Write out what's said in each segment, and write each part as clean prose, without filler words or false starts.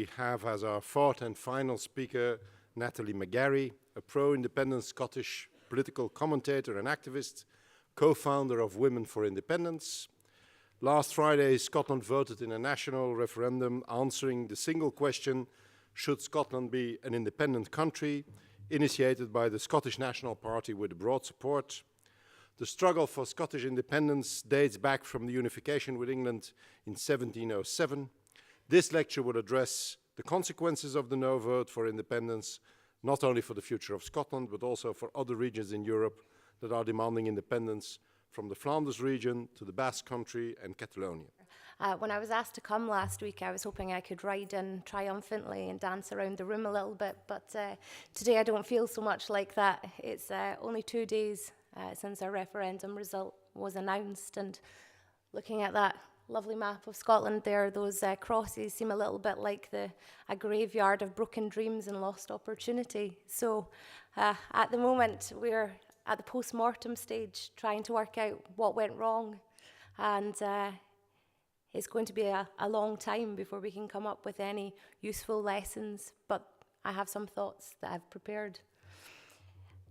we have as our fourth and final speaker Natalie McGarry, a pro-independence Scottish political commentator and activist, co-founder of Women for Independence. Last Friday, Scotland voted in a national referendum answering the single question, should Scotland be an independent country, initiated by the Scottish National Party with broad support. The struggle for Scottish independence dates back from the unification with England in 1707. This lecture would address the consequences of the no vote for independence, not only for the future of Scotland, but also for other regions in Europe that are demanding independence, from the Flanders region to the Basque Country and Catalonia. When I was asked to come last week, I was hoping I could ride in triumphantly and dance around the room a little bit, but today I don't feel so much like that. It's only 2 days since our referendum result was announced, and looking at that lovely map of Scotland there, those crosses seem a little bit like a graveyard of broken dreams and lost opportunity. So at the moment, we're at the post-mortem stage, trying to work out what went wrong, and it's going to be a long time before we can come up with any useful lessons, but I have some thoughts that I've prepared.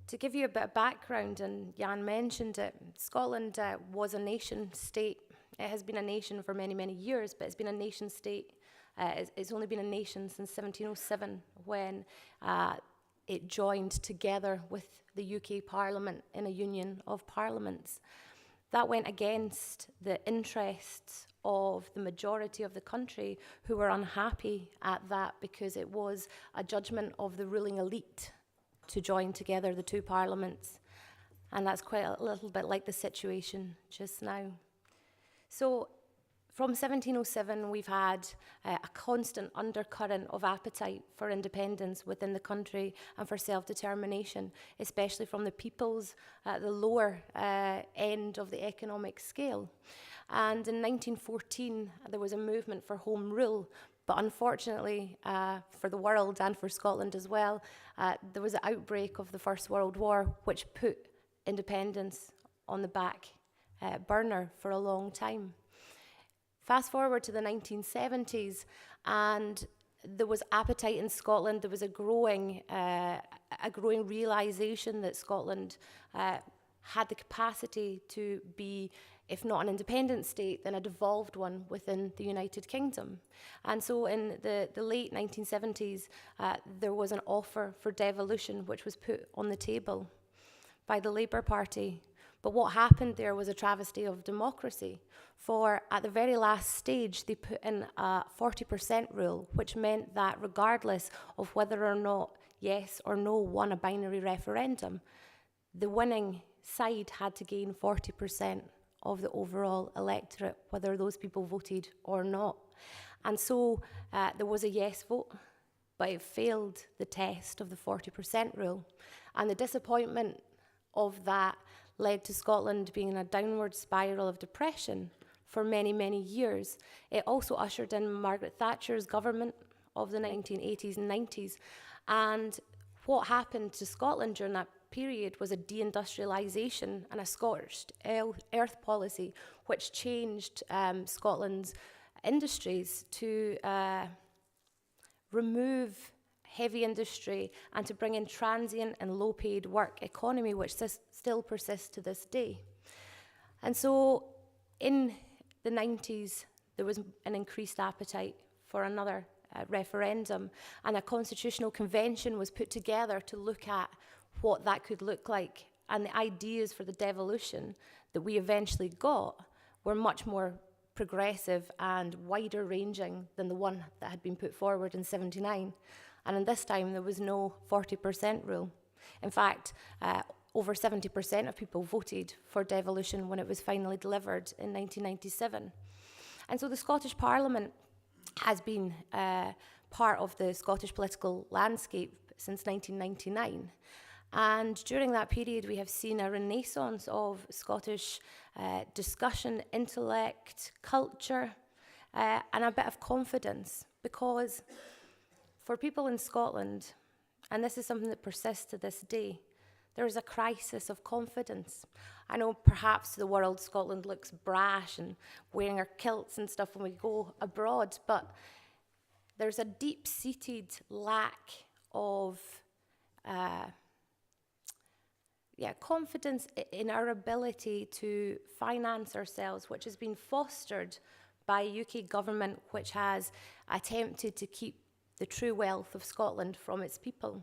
To give you a bit of background, and Jan mentioned it, Scotland was a nation state. It has been a nation for many, many years, but it's been a nation state. It's only been a nation since 1707, when it joined together with the UK Parliament in a union of parliaments. That went against the interests of the majority of the country, who were unhappy at that because it was a judgment of the ruling elite to join together the two parliaments. And that's quite a little bit like the situation just now. So from 1707, we've had a constant undercurrent of appetite for independence within the country and for self-determination, especially from the peoples at the lower end of the economic scale. And in 1914, there was a movement for home rule, but unfortunately for the world and for Scotland as well, there was an outbreak of the First World War, which put independence on the back burner for a long time. Fast forward to the 1970s, and there was appetite in Scotland. There was a growing realization that Scotland had the capacity to be, if not an independent state, then a devolved one within the United Kingdom. And so in the late 1970s, there was an offer for devolution which was put on the table by the Labour Party. But what happened there was a travesty of democracy, for at the very last stage, they put in a 40% rule, which meant that regardless of whether or not yes or no won a binary referendum, the winning side had to gain 40% of the overall electorate, whether those people voted or not. And so there was a yes vote, but it failed the test of the 40% rule. And the disappointment of that led to Scotland being in a downward spiral of depression for many, many years. It also ushered in Margaret Thatcher's government of the 1980s and 90s. And what happened to Scotland during that period was a deindustrialisation and a scorched earth policy, which changed Scotland's industries to remove heavy industry and to bring in transient and low-paid work economy, which still persists to this day. And so in the 90s, there was an increased appetite for another referendum, and a constitutional convention was put together to look at what that could look like. And the ideas for the devolution that we eventually got were much more progressive and wider ranging than the one that had been put forward in '79. And in this time, there was no 40% rule. In fact, over 70% of people voted for devolution when it was finally delivered in 1997. And so the Scottish Parliament has been part of the Scottish political landscape since 1999. And during that period, we have seen a renaissance of Scottish discussion, intellect, culture, and a bit of confidence, because for people in Scotland, and this is something that persists to this day, there is a crisis of confidence. I know perhaps to the world Scotland looks brash and wearing our kilts and stuff when we go abroad, but there's a deep-seated lack of confidence in our ability to finance ourselves, which has been fostered by a UK government which has attempted to keep the true wealth of Scotland from its people.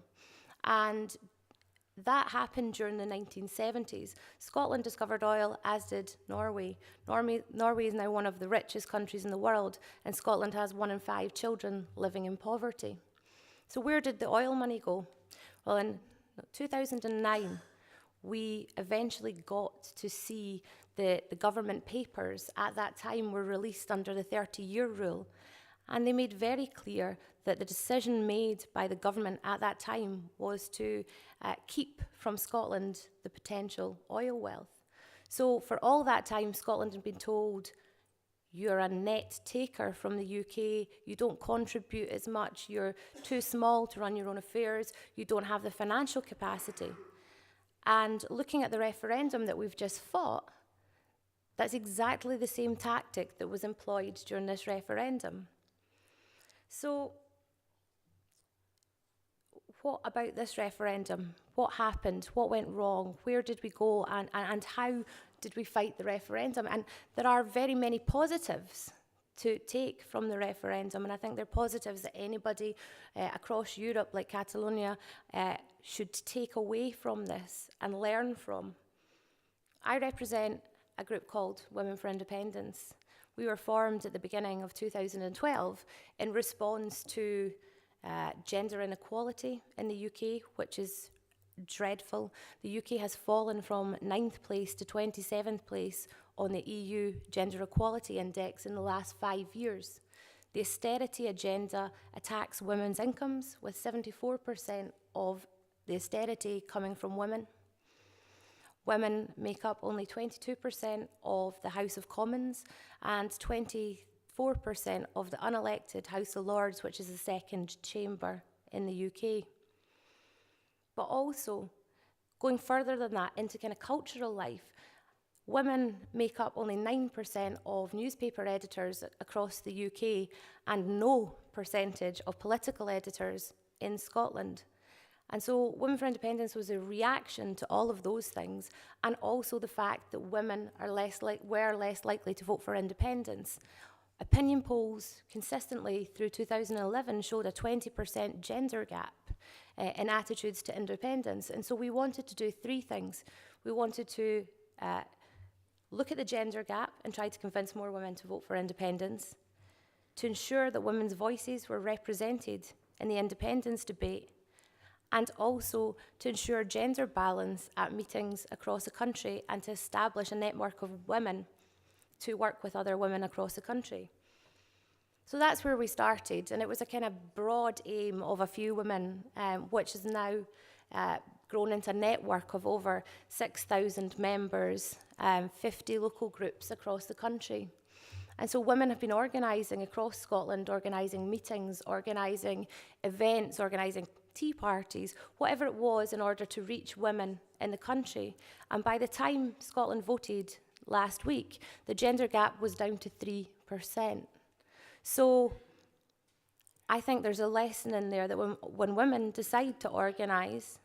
And that happened during the 1970s. Scotland discovered oil, as did Norway. Norway is now one of the richest countries in the world, and Scotland has 1 in 5 children living in poverty. So where did the oil money go? Well, in 2009, we eventually got to see the government papers at that time were released under the 30-year rule, and they made very clear that the decision made by the government at that time was to keep from Scotland the potential oil wealth. So for all that time, Scotland had been told, you're a net taker from the UK, you don't contribute as much, you're too small to run your own affairs, you don't have the financial capacity. And looking at the referendum that we've just fought, that's exactly the same tactic that was employed during this referendum. So, what about this referendum? What happened? What went wrong? Where did we go? And how did we fight the referendum? And there are very many positives to take from the referendum, and I think they're positives that anybody across Europe, like Catalonia, should take away from this and learn from. I represent a group called Women for Independence. We were formed at the beginning of 2012 in response to gender inequality in the UK, which is dreadful. The UK has fallen from 9th place to 27th place on the EU Gender Equality Index in the last 5 years. The austerity agenda attacks women's incomes, with 74% of the austerity coming from women. Women make up only 22% of the House of Commons and 24% of the unelected House of Lords, which is the second chamber in the UK. But also, going further than that into kind of cultural life, women make up only 9% of newspaper editors across the UK and no percentage of political editors in Scotland. And so Women for Independence was a reaction to all of those things, and also the fact that women are were less likely to vote for independence. Opinion polls consistently through 2011 showed a 20% gender gap in attitudes to independence. And so we wanted to do 3 things. We wanted to look at the gender gap and try to convince more women to vote for independence, to ensure that women's voices were represented in the independence debate, and also to ensure gender balance at meetings across the country and to establish a network of women to work with other women across the country. So that's where we started, and it was a kind of broad aim of a few women, which is now grown into a network of over 6,000 members, 50 local groups across the country. And so women have been organising across Scotland, organising meetings, organising events, organising tea parties, whatever it was, in order to reach women in the country. And by the time Scotland voted last week, the gender gap was down to 3%. So I think there's a lesson in there that when women decide to organise,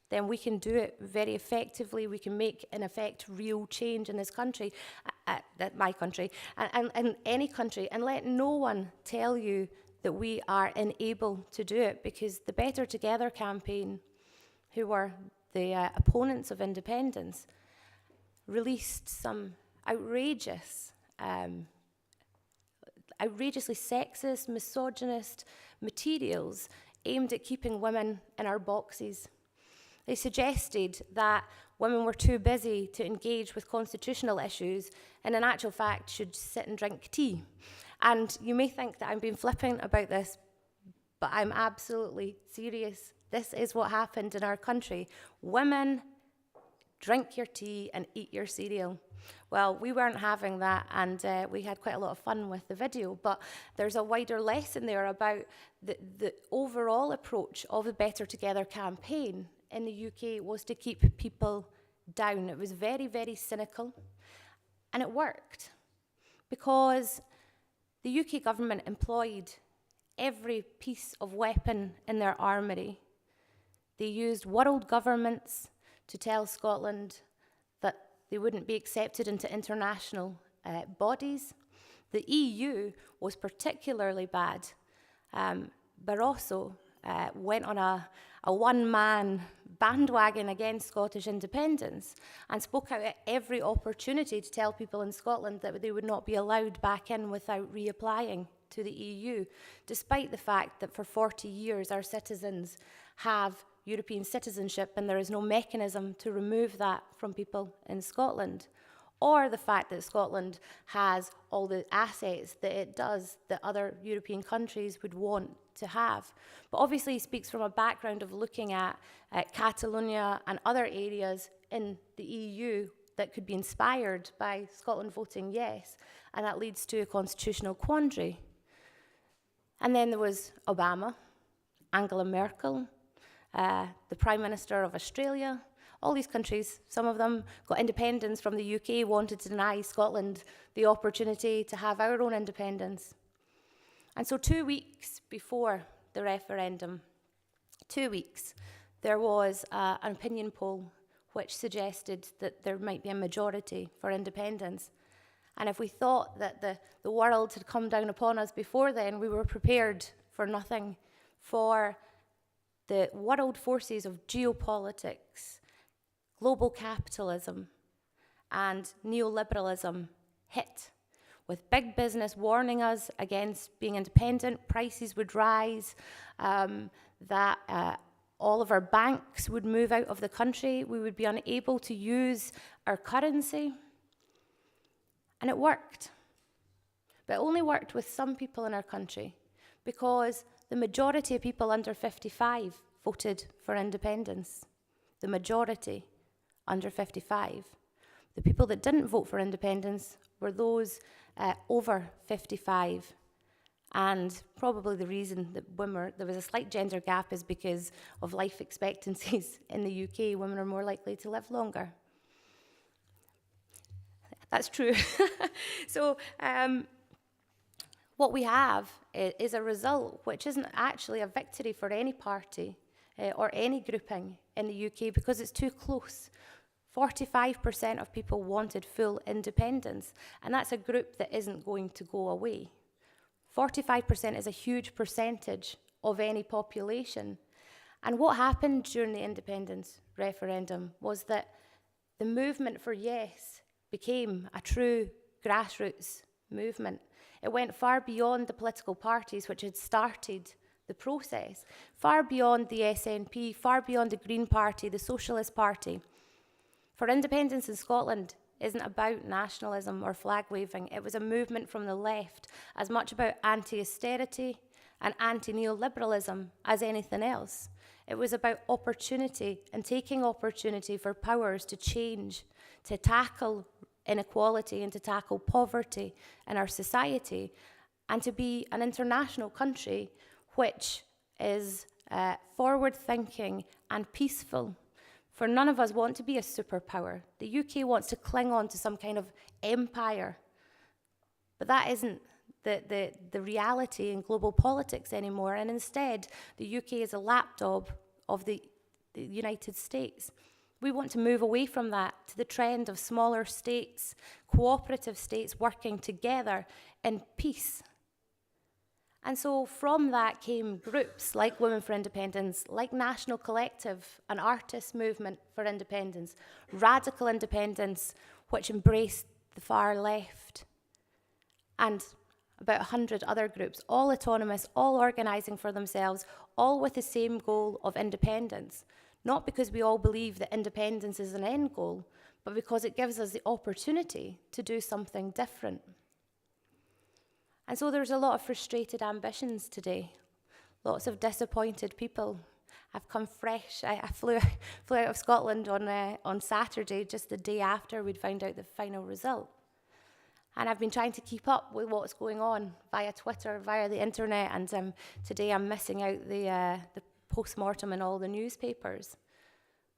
then we can do it very effectively. We can make, in effect, real change in this country, my country, and any country, and let no one tell you that we are unable to do it, because the Better Together campaign, who were the opponents of independence, released some outrageously sexist, misogynist materials aimed at keeping women in our boxes. They suggested that women were too busy to engage with constitutional issues and in actual fact should sit and drink tea. And you may think that I'm being flippant about this, but I'm absolutely serious. This is what happened in our country. Women, drink your tea and eat your cereal. Well, we weren't having that, and we had quite a lot of fun with the video, but there's a wider lesson there about the overall approach of the Better Together campaign in the UK was to keep people down. It was very, very cynical, and it worked, because the UK government employed every piece of weapon in their armoury. They used world governments to tell Scotland that they wouldn't be accepted into international bodies. The EU was particularly bad. Barroso went on a one-man bandwagon against Scottish independence and spoke out at every opportunity to tell people in Scotland that they would not be allowed back in without reapplying to the EU, despite the fact that for 40 years our citizens have European citizenship and there is no mechanism to remove that from people in Scotland, or the fact that Scotland has all the assets that it does that other European countries would want to have. But obviously he speaks from a background of looking at Catalonia and other areas in the EU that could be inspired by Scotland voting yes, and that leads to a constitutional quandary. And then there was Obama, Angela Merkel, the Prime Minister of Australia. All these countries, some of them got independence from the UK, wanted to deny Scotland the opportunity to have our own independence. And so 2 weeks before the referendum, 2 weeks, there was an opinion poll which suggested that there might be a majority for independence. And if we thought that the world had come down upon us before then, we were prepared for nothing, for the world forces of geopolitics, global capitalism, and neoliberalism hit, with big business warning us against being independent. Prices would rise, that all of our banks would move out of the country, we would be unable to use our currency. And it worked. But it only worked with some people in our country, because the majority of people under 55 voted for independence. The majority under 55. The people that didn't vote for independence were those over 55. And probably the reason that there was a slight gender gap is because of life expectancies in the UK. Women are more likely to live longer. That's true. So what we have is a result which isn't actually a victory for any party or any grouping in the UK, because it's too close. 45% of people wanted full independence, and that's a group that isn't going to go away. 45% is a huge percentage of any population. And what happened during the independence referendum was that the movement for yes became a true grassroots movement. It went far beyond the political parties which had started the process, far beyond the SNP, far beyond the Green Party, the Socialist Party. For independence in Scotland isn't about nationalism or flag waving. It was a movement from the left, as much about anti-austerity and anti-neoliberalism as anything else. It was about opportunity and taking opportunity for powers to change, to tackle inequality and to tackle poverty in our society, and to be an international country which is forward-thinking and peaceful. For none of us want to be a superpower. The UK wants to cling on to some kind of empire. But that isn't the reality in global politics anymore. And instead, the UK is a lapdog of the United States. We want to move away from that to the trend of smaller states, cooperative states working together in peace. And so from that came groups like Women for Independence, like National Collective, an artist movement for independence, radical independence, which embraced the far left, and about 100 other groups, all autonomous, all organising for themselves, all with the same goal of independence. Not because we all believe that independence is an end goal, but because it gives us the opportunity to do something different. And so there's a lot of frustrated ambitions today, lots of disappointed people. I've come fresh. I flew out of Scotland on Saturday, just the day after we'd found out the final result. And I've been trying to keep up with what's going on via Twitter, via the internet, and today I'm missing out the post-mortem in all the newspapers.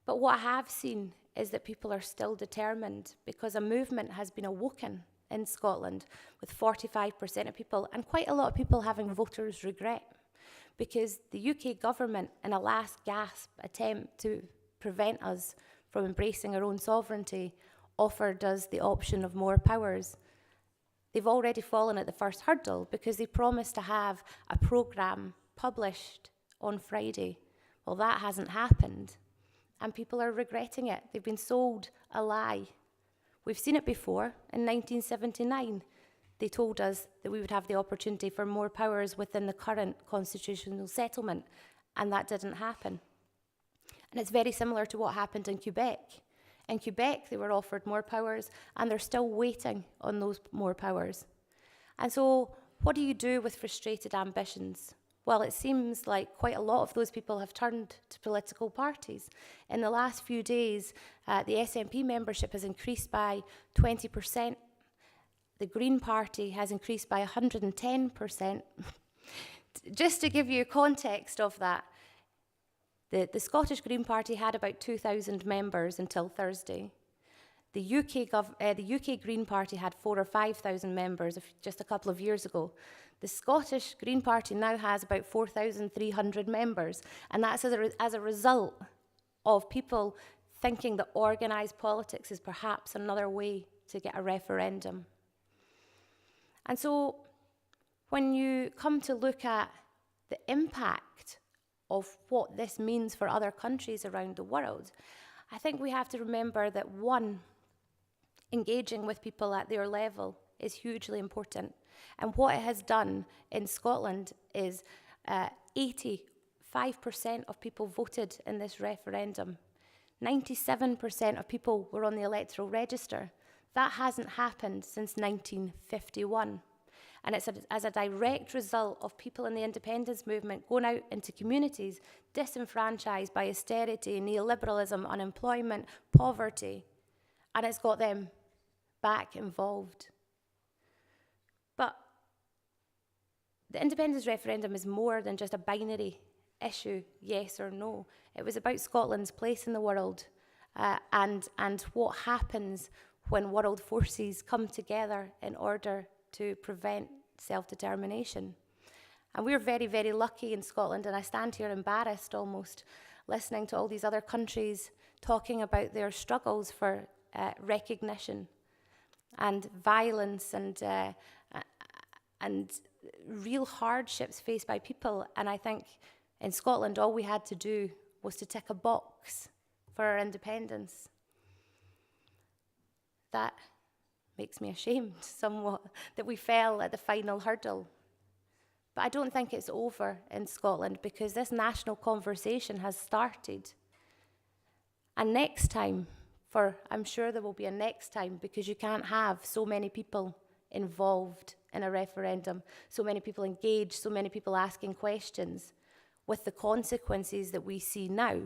But what I have seen is that people are still determined, because a movement has been awoken in Scotland, with 45% of people, and quite a lot of people having voters' regret, because the UK government, in a last gasp attempt to prevent us from embracing our own sovereignty, offered us the option of more powers. They've already fallen at the first hurdle because they promised to have a programme published on Friday. Well, that hasn't happened, and people are regretting it. They've been sold a lie. We've seen it before. In 1979, they told us that we would have the opportunity for more powers within the current constitutional settlement, and that didn't happen. And it's very similar to what happened in Quebec. In Quebec, they were offered more powers, and they're still waiting on those more powers. And so, what do you do with frustrated ambitions? Well, it seems like quite a lot of those people have turned to political parties. In the last few days, the SNP membership has increased by 20%. The Green Party has increased by 110%. Just to give you context of that, the Scottish Green Party had about 2,000 members until Thursday. The UK Green Party had 4,000 or 5,000 members just a couple of years ago. The Scottish Green Party now has about 4,300 members, and that's as a result of people thinking that organised politics is perhaps another way to get a referendum. And so when you come to look at the impact of what this means for other countries around the world, I think we have to remember that, one, engaging with people at their level is hugely important. And what it has done in Scotland is 85% of people voted in this referendum. 97% of people were on the electoral register. That hasn't happened since 1951. And it's as a direct result of people in the independence movement going out into communities disenfranchised by austerity, neoliberalism, unemployment, poverty, and it's got them back involved. But the independence referendum is more than just a binary issue, yes or no. It was about Scotland's place in the world and what happens when world forces come together in order to prevent self-determination. And we're very, very lucky in Scotland, and I stand here embarrassed almost, listening to all these other countries talking about their struggles for recognition and violence and real hardships faced by people. And I think in Scotland, all we had to do was to tick a box for our independence. That makes me ashamed somewhat that we fell at the final hurdle. But I don't think it's over in Scotland, because this national conversation has started. And next time, I'm sure there will be a next time, because you can't have so many people involved in a referendum, so many people engaged, so many people asking questions, with the consequences that we see now.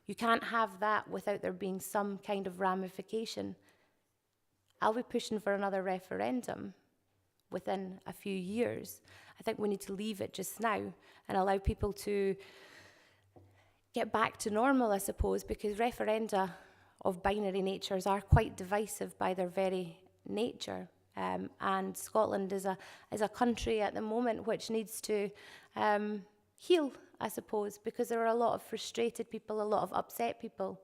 You can't have that without there being some kind of ramification. I'll be pushing for another referendum within a few years. I think we need to leave it just now and allow people to get back to normal, I suppose, because referenda of binary natures are quite divisive by their very nature. And Scotland is a country at the moment which needs to heal, I suppose, because there are a lot of frustrated people, a lot of upset people.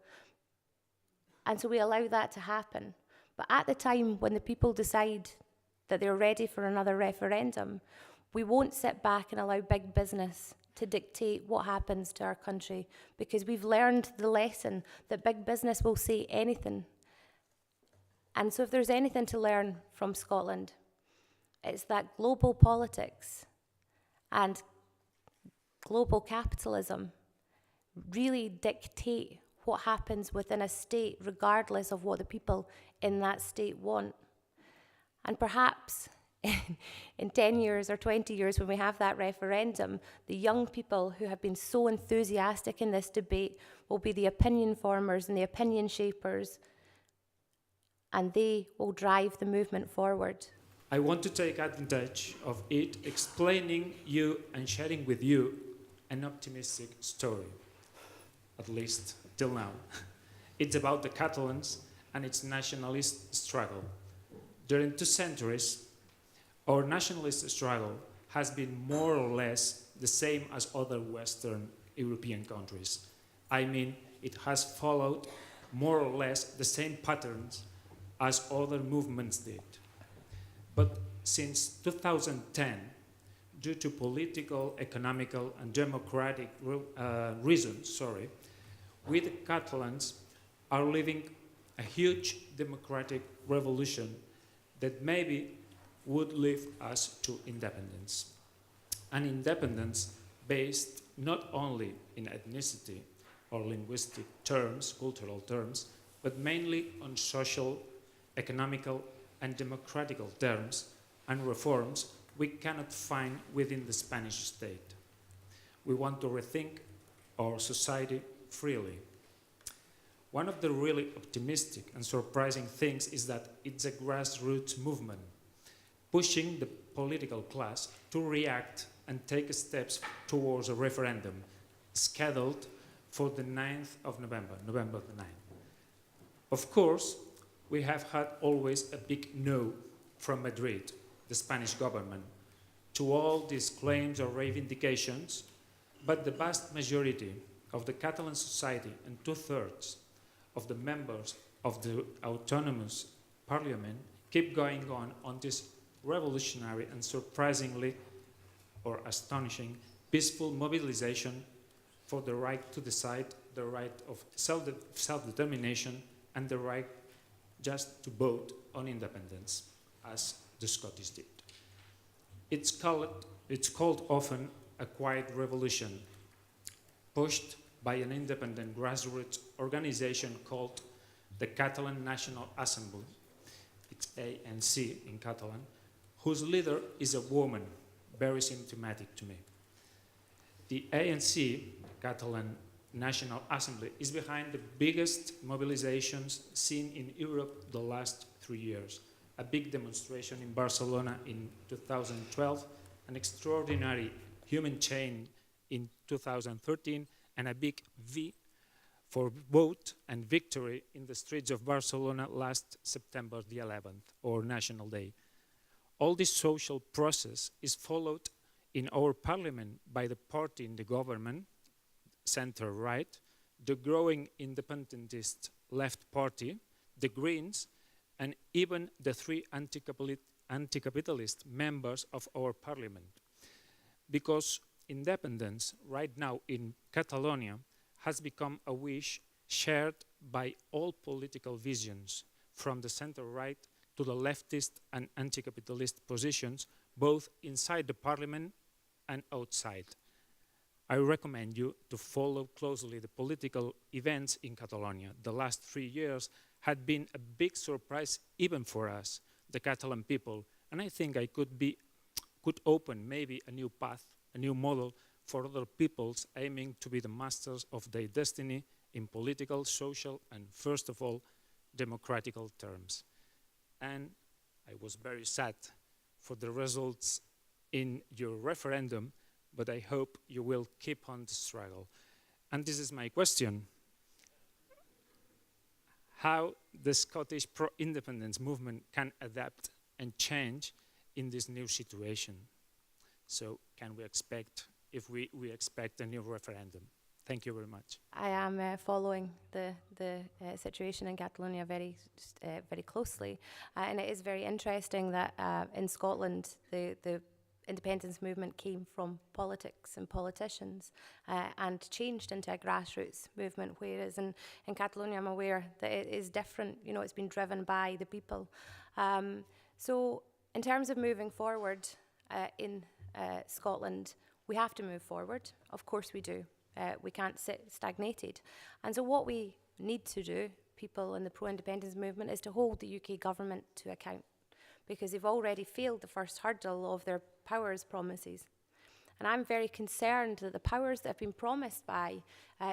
And so we allow that to happen. But at the time when the people decide that they're ready for another referendum, we won't sit back and allow big business to dictate what happens to our country, because we've learned the lesson that big business will say anything. And so if there's anything to learn from Scotland, it's that global politics and global capitalism really dictate what happens within a state, regardless of what the people in that state want. And perhaps in 10 years or 20 years, when we have that referendum, the young people who have been so enthusiastic in this debate will be the opinion formers and the opinion shapers, and they will drive the movement forward. I want to take advantage of it, explaining you and sharing with you an optimistic story, at least till now. It's about the Catalans and its nationalist struggle. During 2 centuries, our nationalist struggle has been more or less the same as other Western European countries. I mean, it has followed more or less the same patterns as other movements did. But since 2010, due to political, economical, and democratic reasons, we the Catalans are living a huge democratic revolution that maybe would lead us to independence. An independence based not only in ethnicity or linguistic terms, cultural terms, but mainly on social, economical, and democratical terms and reforms we cannot find within the Spanish state. We want to rethink our society freely. One of the really optimistic and surprising things is that it's a grassroots movement, pushing the political class to react and take steps towards a referendum scheduled for the 9th of November, November the 9th. Of course, we have had always a big no from Madrid, the Spanish government, to all these claims or reivindications, but the vast majority of the Catalan society and 2/3 of the members of the autonomous parliament keep going on this revolutionary and surprisingly or astonishing peaceful mobilization for the right to decide, the right of self-determination, and the right just to vote on independence, as the Scottish did. It's called often a quiet revolution, pushed by an independent grassroots organization called the Catalan National Assembly, it's ANC in Catalan, whose leader is a woman, very symptomatic to me. The ANC, Catalan National Assembly, is behind the biggest mobilizations seen in Europe the last 3 years. A big demonstration in Barcelona in 2012, an extraordinary human chain in 2013, and a big V for vote and victory in the streets of Barcelona last September the 11th, or National Day. All this social process is followed in our parliament by the party in the government, center-right, the growing independentist left party, the Greens, and even the 3 anti-capitalist members of our parliament. Because independence right now in Catalonia has become a wish shared by all political visions, from the center-right to the leftist and anti-capitalist positions, both inside the parliament and outside. I recommend you to follow closely the political events in Catalonia. The last 3 years had been a big surprise even for us, the Catalan people, and I think I could open maybe a new path, a new model for other peoples aiming to be the masters of their destiny in political, social, and first of all, democratical terms. And I was very sad for the results in your referendum, but I hope you will keep on the struggle. And this is my question. How the Scottish pro-independence movement can adapt and change in this new situation. So can we expect, if we expect a new referendum? Thank you very much. I am following the situation in Catalonia very closely, and it is very interesting that in Scotland the independence movement came from politics and politicians and changed into a grassroots movement, whereas in Catalonia I'm aware that it is different. You know, it's been driven by the people. So in terms of moving forward in Scotland, we have to move forward. Of course we do. We can't sit stagnated. And so what we need to do, people in the pro-independence movement, is to hold the UK government to account, because they've already failed the first hurdle of their powers promises. And I'm very concerned that the powers that have been promised by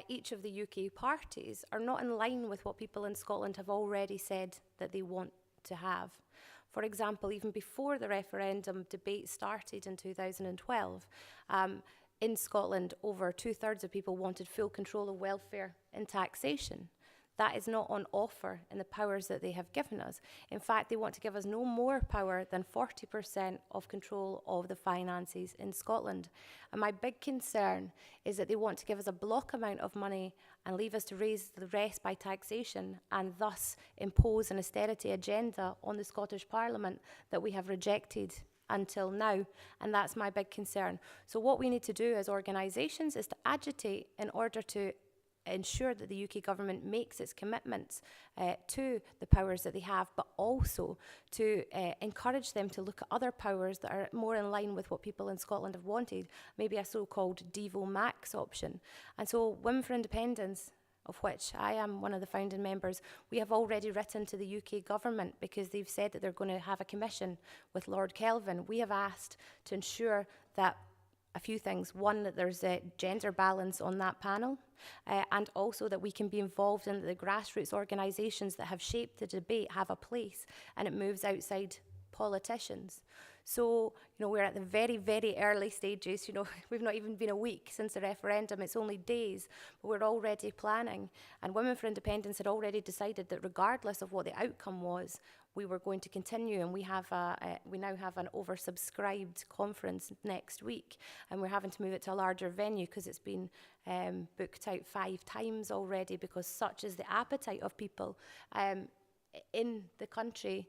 each of the UK parties are not in line with what people in Scotland have already said that they want to have. For example, even before the referendum debate started in 2012, in Scotland, over 2/3 of people wanted full control of welfare and taxation. That is not on offer in the powers that they have given us. In fact, they want to give us no more power than 40% of control of the finances in Scotland. And my big concern is that they want to give us a block amount of money and leave us to raise the rest by taxation, and thus impose an austerity agenda on the Scottish Parliament that we have rejected until now, and that's my big concern. So what we need to do as organisations is to agitate in order to ensure that the UK government makes its commitments to the powers that they have, but also to encourage them to look at other powers that are more in line with what people in Scotland have wanted, maybe a so-called Devo Max option. And so Women for Independence, of which I am one of the founding members, we have already written to the UK government because they've said that they're going to have a commission with Lord Kelvin. We have asked to ensure that a few things. One, that there's a gender balance on that panel, and also that we can be involved in the grassroots organisations that have shaped the debate have a place, and it moves outside politicians. So, we're at the very, very early stages. We've not even been a week since the referendum. It's only days, but we're already planning. And Women for Independence had already decided that regardless of what the outcome was, we were going to continue, and we now have an oversubscribed conference next week, and we're having to move it to a larger venue because it's been booked out 5 times already, because such is the appetite of people in the country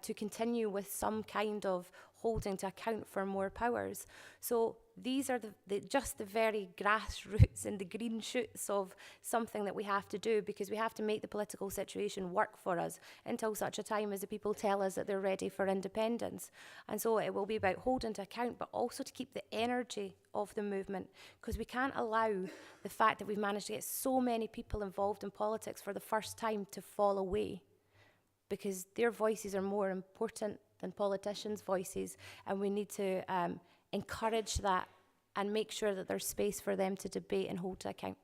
to continue with some kind of holding to account for more powers. So these are just the very grassroots and the green shoots of something that we have to do, because we have to make the political situation work for us until such a time as the people tell us that they're ready for independence. And so it will be about holding to account, but also to keep the energy of the movement, because we can't allow the fact that we've managed to get so many people involved in politics for the first time to fall away, because their voices are more important than politicians' voices, and we need to encourage that and make sure that there's space for them to debate and hold to account.